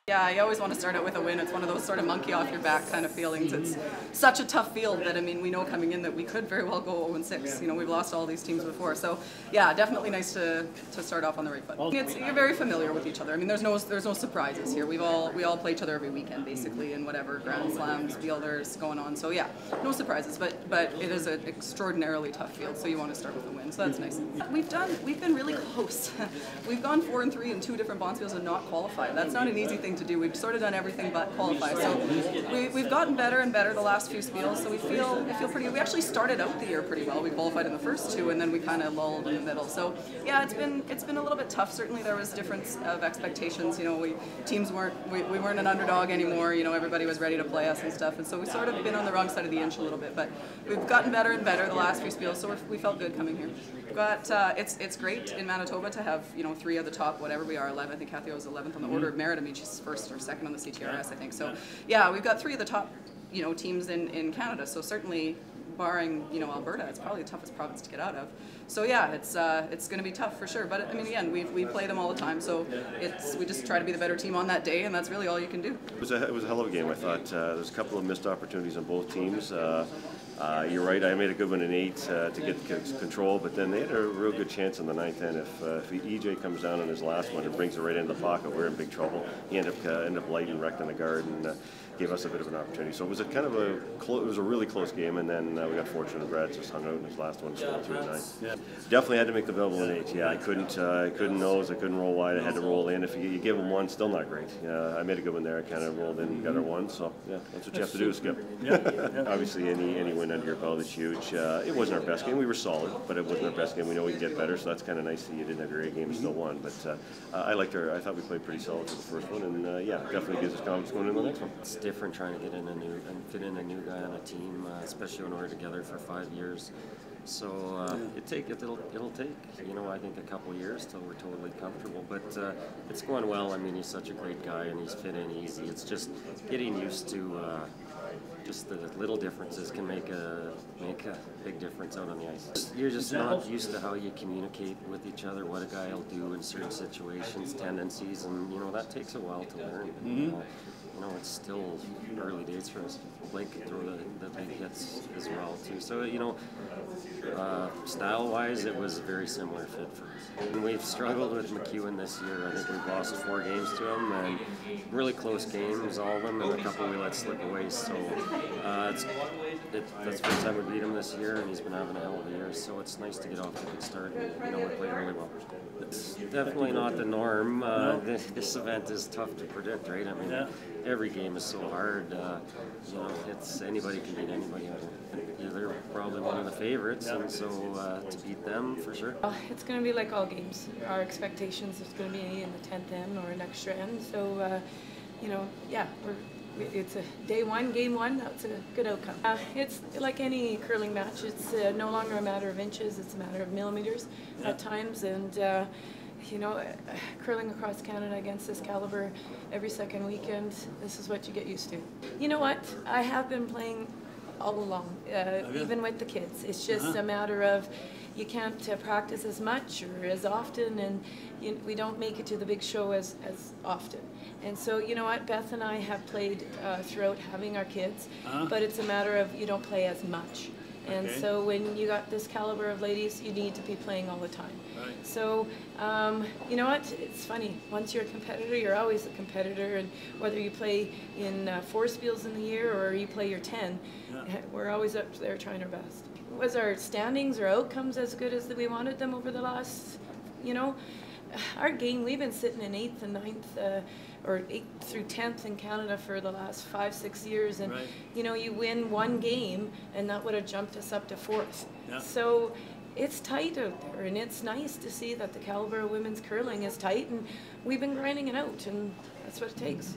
Yeah, you always want to start out with a win. It's one of those sort of monkey off your back kind of feelings. It's such a tough field that, I mean, we know coming in that we could very well go 0-6. You know, we've lost all these teams before. So, yeah, definitely nice to start off on the right foot. You're very familiar with each other. I mean, there's no surprises here. We all play each other every weekend, basically, in whatever Grand Slams, Fielders going on. So, yeah, no surprises. But it is an extraordinarily tough field, so you want to start with a win. So that's nice. We've been really close. We've gone 4-3 in 2 different Bonds and not qualified. That's not an easy thing to do. We've sort of done everything but qualify. So we've gotten better and better the last few spiels. So we feel pretty good. We actually started out the year pretty well. We qualified in the first 2, and then we kind of lulled in the middle. So yeah, it's been a little bit tough. Certainly there was difference of expectations. You know, we weren't an underdog anymore. You know, everybody was ready to play us and stuff. And so we've sort of been on the wrong side of the inch a little bit. But we've gotten better and better the last few spiels. So we felt good coming here. We've got it's great in Manitoba to have 3 of the top whatever we are 11. I think Kathy was 11th on the order of merit. I mean, she's first or second on the CTRS, I think. So yeah, we've got 3 of the top teams in Canada. So certainly, barring Alberta, it's probably the toughest province to get out of. So yeah, it's going to be tough for sure. But I mean, again, we play them all the time. So we just try to be the better team on that day, and that's really all you can do. It was a hell of a game. I thought there's a couple of missed opportunities on both teams. You're right, I made a good one in 8 to get control, but then they had a real good chance in the 9th end. If EJ comes down on his last one and brings it right into the pocket, we're in big trouble. He ended up light and wrecked on the guard and gave us a bit of an opportunity. So it was it was a really close game, and then we got fortunate. Brad just hung out in his last one, 2-9. Yeah. Definitely had to make the available in 8. Yeah, I couldn't nose, I couldn't roll wide. I had to roll in. If you give him 1, still not great. I made a good one there. I kind of rolled in, got our 1. So yeah, that's what you have to do, Skip. Yeah. Obviously, any win under your belt is huge. It wasn't our best game. We were solid, but it wasn't our best game. We know we can get better, so that's kind of nice that you didn't have your A game and still won. But I liked I thought we played pretty solid for the first one, and yeah, definitely gives us confidence going into the next one. It's different trying to get in fit in a new guy on a team, especially when we're together for 5 years. So it'll take I think a couple years till we're totally comfortable. But it's going well. I mean, he's such a great guy and he's fit in easy. It's just getting used to just the little differences can make a big difference out on the ice. You're just not used to how you communicate with each other, what a guy will do in certain situations, tendencies, and that takes a while to learn. It's still early days for us. Blake could throw the big hits as well too. So style-wise, it was a very similar fit for us. And we've struggled with McEwen this year. I think we've lost 4 games to him, and really close games, all of them, and a couple we let slip away. So that's the first time we beat him this year, and he's been having a hell of a year. So it's nice to get off to a good start. And, we played really well. It's definitely not the norm. This event is tough to predict, right? I mean, every game is so hard. It's anybody can beat anybody. They're probably one of the favorites, and so to beat them for sure. It's going to be like all games. Our expectations is going to be in the 10th end or an extra end. So, yeah, it's a day 1, game 1. That's a good outcome. It's like any curling match. It's no longer a matter of inches. It's a matter of millimeters at times, and curling across Canada against this caliber every second weekend, this is what you get used to. You know what? I have been playing all along, even with the kids. It's just a matter of you can't practice as much or as often, and we don't make it to the big show as often. And so, you know what, Beth and I have played throughout having our kids, but it's a matter of you don't play as much. And so when you got this caliber of ladies, you need to be playing all the time. Right. So, you know what, it's funny. Once you're a competitor, you're always a competitor. And whether you play in 4 spiels in the year or you play your 10, we're always up there trying our best. Was our standings or outcomes as good as we wanted them over the last, our game, we've been sitting in 8th and 9th, or 8th through 10th in Canada for the last 5-6 years, and you win 1 game, and that would have jumped us up to 4th. Yeah. So it's tight out there, and it's nice to see that the caliber of women's curling is tight, and we've been grinding it out, and that's what it takes.